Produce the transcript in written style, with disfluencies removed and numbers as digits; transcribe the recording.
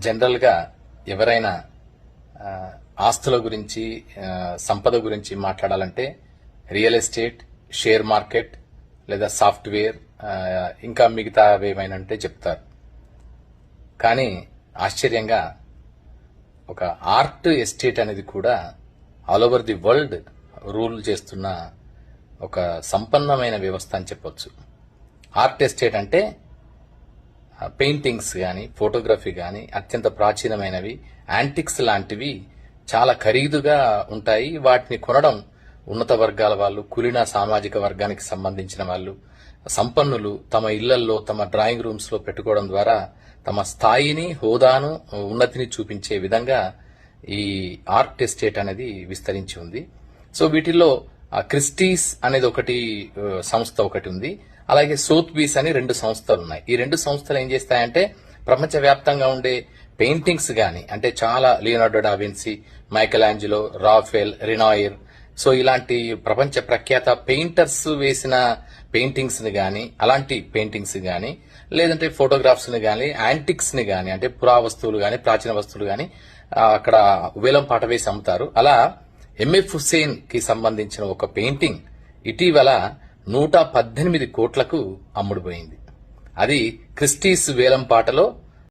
జనరల్గా ఎవరైనా ఆస్తుల గురించి సంపద గురించి మాట్లాడాలంటే రియల్ ఎస్టేట్, షేర్ మార్కెట్ లేదా సాఫ్ట్వేర్ ఇంకా మిగతా ఏమైనా అంటే చెప్తారు. కానీ ఆశ్చర్యంగా ఒక ఆర్ట్ ఎస్టేట్ అనేది కూడా all over the world rule చేస్తున్న ఒక సంపన్నమైన వ్యవస్థ అని చెప్పొచ్చు. ఆర్ట్ ఎస్టేట్ అంటే పెయింటింగ్స్ కానీ, ఫోటోగ్రఫీ కానీ అత్యంత ప్రాచీనమైనవి, యాంటిక్స్ లాంటివి చాలా ఖరీదుగా ఉంటాయి. వాటిని కొనడం ఉన్నత వర్గాల వాళ్ళు, కులీన సామాజిక వర్గానికి సంబంధించిన వాళ్ళు, సంపన్నులు తమ ఇళ్లల్లో, తమ డ్రాయింగ్ రూమ్స్ లో పెట్టుకోవడం ద్వారా తమ స్థాయిని, హోదాను, ఉన్నతిని చూపించే విధంగా ఈ ఆర్ట్ ఎస్టేట్ అనేది విస్తరించి ఉంది. సో వీటిల్లో క్రిస్టీస్ అనేది ఒకటి సంస్థ ఒకటి ఉంది. అలాగే సోత్బీస్ అని 2 సంస్థలు ఉన్నాయి. ఈ 2 సంస్థలు ఏం చేస్తాయంటే ప్రపంచవ్యాప్తంగా ఉండే పెయింటింగ్స్ గాని, అంటే చాలా Leonardo da Vinci, Michelangelo, Raphael, Renoir, so ఇలాంటి ప్రపంచ ప్రఖ్యాత పెయింటర్స్ వేసిన పెయింటింగ్స్ ని గాని, అలాంటి పెయింటింగ్స్ గాని, లేదంటే ఫోటోగ్రాఫ్స్ ని గాని, యాంటిక్స్ ని గాని, అంటే పురావస్తువులు గాని, ప్రాచీన వస్తువులు గాని అక్కడ వేలం పాట వేసి అమ్ముతారు. అలా ఎంఎఫ్ హుస్సేన్ కి సంబంధించిన ఒక పెయింటింగ్ ఇటీవల 118 కోట్లకు అమ్ముడుపోయింది. అది క్రిస్టీస్ వేలం పాటలో